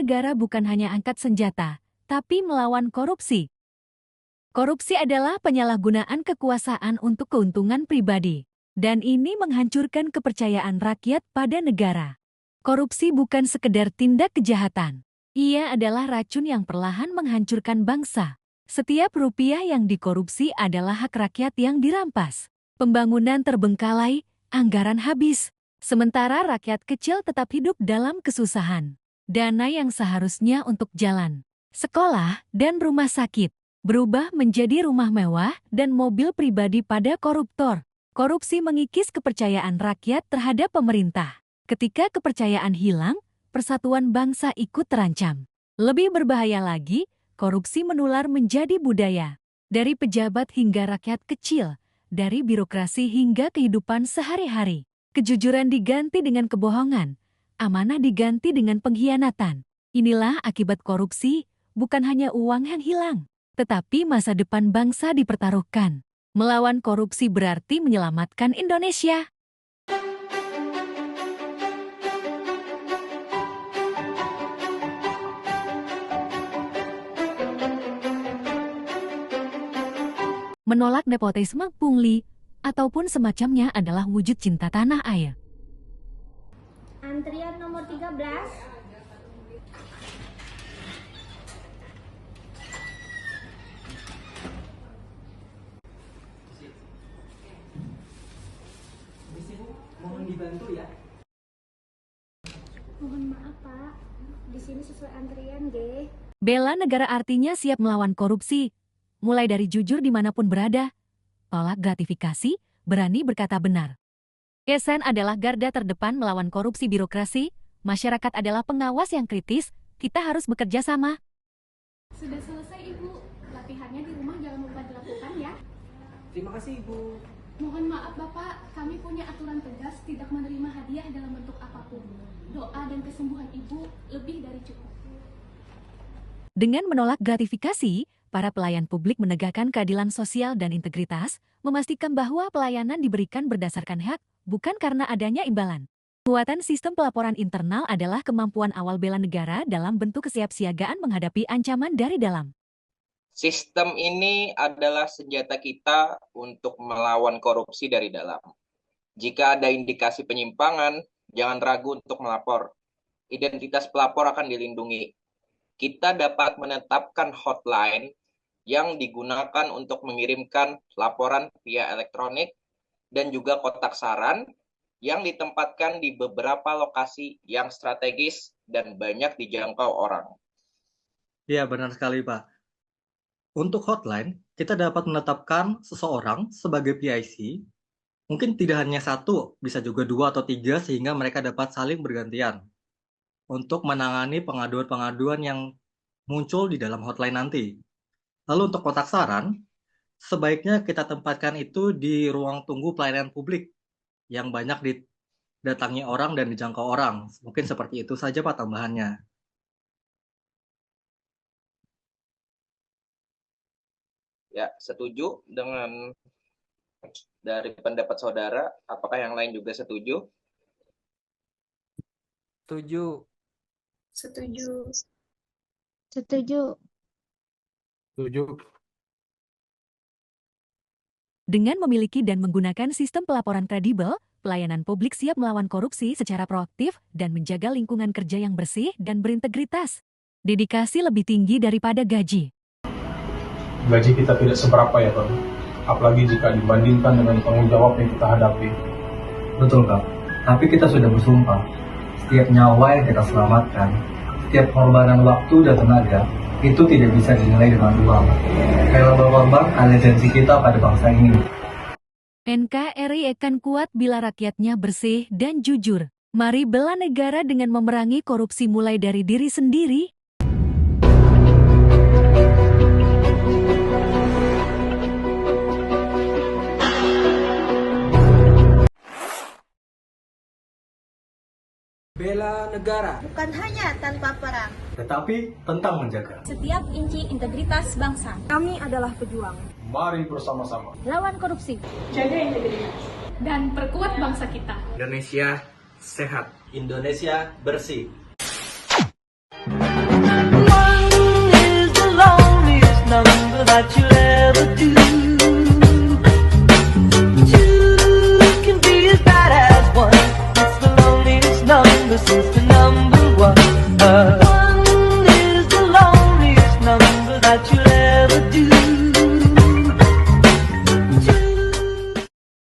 negara bukan hanya angkat senjata, tapi melawan korupsi. Korupsi adalah penyalahgunaan kekuasaan untuk keuntungan pribadi, dan ini menghancurkan kepercayaan rakyat pada negara. Korupsi bukan sekedar tindak kejahatan. Ia adalah racun yang perlahan menghancurkan bangsa. Setiap rupiah yang dikorupsi adalah hak rakyat yang dirampas. Pembangunan terbengkalai, anggaran habis. Sementara rakyat kecil tetap hidup dalam kesusahan. Dana yang seharusnya untuk jalan, sekolah, dan rumah sakit berubah menjadi rumah mewah dan mobil pribadi pada koruptor. Korupsi mengikis kepercayaan rakyat terhadap pemerintah. Ketika kepercayaan hilang, persatuan bangsa ikut terancam. Lebih berbahaya lagi, korupsi menular menjadi budaya. Dari pejabat hingga rakyat kecil, dari birokrasi hingga kehidupan sehari-hari. Kejujuran diganti dengan kebohongan, amanah diganti dengan pengkhianatan. Inilah akibat korupsi, bukan hanya uang yang hilang, tetapi masa depan bangsa dipertaruhkan. Melawan korupsi berarti menyelamatkan Indonesia. Menolak nepotisme, pungli, ataupun semacamnya adalah wujud cinta tanah air. Antrian nomor 13. Mohon dibantu ya. Mohon maaf, Pak. Di sini sesuai antrian, G. Bela negara artinya siap melawan korupsi, mulai dari jujur dimanapun berada, tolak gratifikasi, berani berkata benar. ASN adalah garda terdepan melawan korupsi birokrasi, masyarakat adalah pengawas yang kritis, kita harus bekerja sama. Sudah selesai, Ibu. Latihannya di rumah jangan lupa dilakukan ya. Terima kasih Ibu. Mohon maaf Bapak, kami punya aturan tegas tidak menerima hadiah dalam bentuk apapun. Doa dan kesembuhan Ibu lebih dari cukup. Dengan menolak gratifikasi, para pelayan publik menegakkan keadilan sosial dan integritas, memastikan bahwa pelayanan diberikan berdasarkan hak, bukan karena adanya imbalan. Penguatan sistem pelaporan internal adalah kemampuan awal bela negara dalam bentuk kesiapsiagaan menghadapi ancaman dari dalam. Sistem ini adalah senjata kita untuk melawan korupsi dari dalam. Jika ada indikasi penyimpangan, jangan ragu untuk melapor. Identitas pelapor akan dilindungi. Kita dapat menetapkan hotline yang digunakan untuk mengirimkan laporan via elektronik dan juga kotak saran yang ditempatkan di beberapa lokasi yang strategis dan banyak dijangkau orang. Ya, benar sekali Pak. Untuk hotline, kita dapat menetapkan seseorang sebagai PIC, mungkin tidak hanya satu, bisa juga 2 atau 3, sehingga mereka dapat saling bergantian untuk menangani pengaduan-pengaduan yang muncul di dalam hotline nanti. Lalu untuk kotak saran, sebaiknya kita tempatkan itu di ruang tunggu pelayanan publik yang banyak didatangi orang dan dijangkau orang. Mungkin seperti itu saja Pak tambahannya. Ya, setuju dengan dari pendapat saudara. Apakah yang lain juga setuju? Setuju. Setuju. Setuju. Setuju. Dengan memiliki dan menggunakan sistem pelaporan kredibel, pelayanan publik siap melawan korupsi secara proaktif dan menjaga lingkungan kerja yang bersih dan berintegritas. Dedikasi lebih tinggi daripada gaji. Gaji kita tidak seberapa ya Bang, apalagi jika dibandingkan dengan tanggung jawab yang kita hadapi. Betul Kak, tapi kita sudah bersumpah, setiap nyawa yang kita selamatkan, setiap pengorbanan waktu dan tenaga, itu tidak bisa dinilai dengan uang. Rela berkorban adalah janji kita pada bangsa ini. NKRI akan kuat bila rakyatnya bersih dan jujur. Mari bela negara dengan memerangi korupsi mulai dari diri sendiri. Bela negara, Bukan hanya tanpa perang. Tetapi tentang menjaga. Setiap inci integritas bangsa. Kami adalah pejuang. Mari bersama-sama. Lawan korupsi. Jaga integritas. Dan perkuat bangsa kita. Indonesia sehat. Indonesia bersih. what you'll ever do. Two can be as bad as one. It's the loneliest number since the number one.